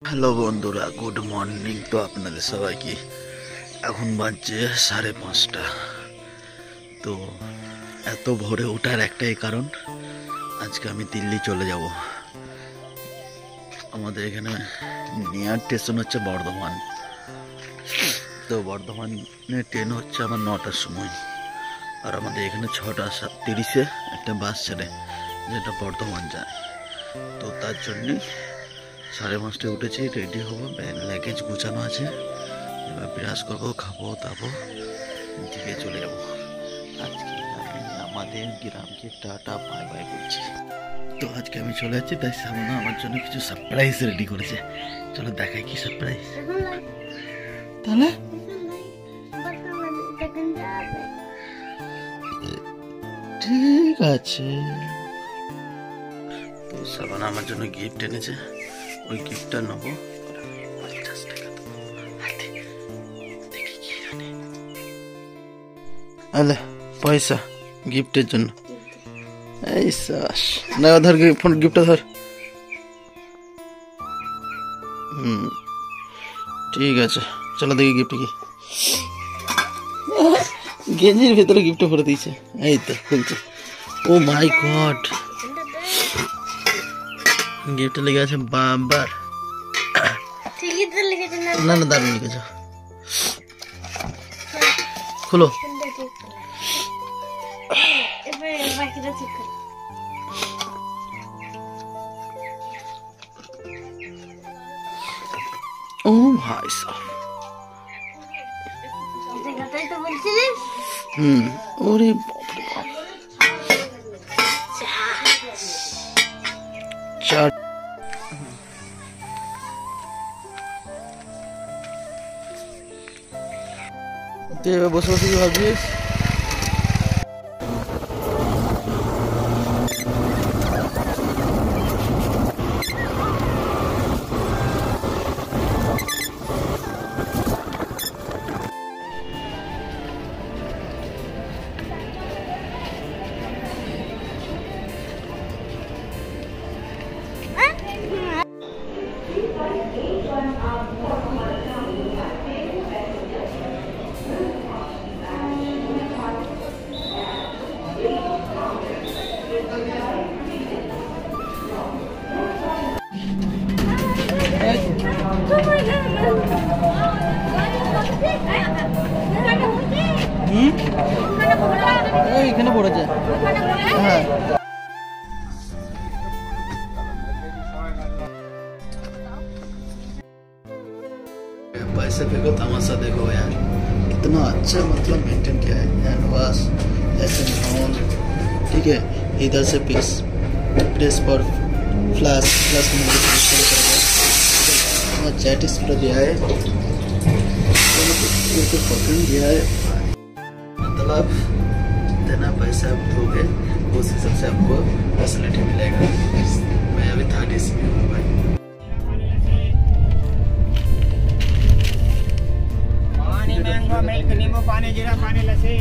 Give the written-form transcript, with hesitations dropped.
Hello বন্ধুরা, good morning. তো আপনাদের সবাইকে এখন বাজছে 5:30। তো এত ভোরে ওঠার একটাই কারণ, আজকে আমি দিল্লি চলে যাব। আমাদের এখানে নিয়ার স্টেশন হচ্ছে বর্ধমান। তো বর্ধমানে ট্রেন হচ্ছে আমার 9টার সময়, আর আমাদের এখানে 6:30-এ একটা বাস ছেড়ে যেটা বর্ধমান যায়। তো তার জন্যে 5:30টায় উঠেছি, রেডি হবো, লাগেজ গুছানো আছে। এবার ব্রাশ করবো, খাবো দাবো, দিকে চলে যাবো। আজকে আমি আমাদের গ্রামকে টাটা বাই বাই করছি। তো আজকে আমি চলে যাচ্ছি, তাই সামনে আমার জন্য কিছু সারপ্রাইজ রেডি করেছে। চলো দেখাই কি সারপ্রাইজ। তাহলে ঠিক আছে। তো সাবানা আমার জন্য গিফট এনেছে, ওই গিফটটা নেবো। 50 টাকা দেবো। দেখি কি জানে। আলে পয়সা গিফটের জন্য। এই সাস না, ধর ফোন, গিফটটা ধর। ঠিক আছে, চলো দেখি গিফট কি। গেঞ্জির ভেতরে গিফট ভরে দিয়েছে। এই তো খুলছে। ও মাই গড, গিফট লেগে আছে বাম্বার। না না, দারুণ লিখেছ। খুলো। ও ভাই সাহেব, ওরে বাপরে বাপ। চার বসে বসে কি ভাবছিস? এখানে পড়েছে। হ্যাঁ, पैसे फेंको, तमाशा देखो यार, कितना अच्छा मतलब मेंटेन किया है। हैंड वॉश, ऐसे माहौल, ठीक है। इधर से प्रेस पर फ्लैश चैट स्प्रे दिया है, पकड़ दिया है। मतलब जितना पैसा आप दोगे उस हिसाब से आपको फैसिलिटी मिलेगा। मैं अभी 30 में हूँ भाई। पानी, मैंगो मिल्क, नींबू पानी, जीरा पानी, लस्सी।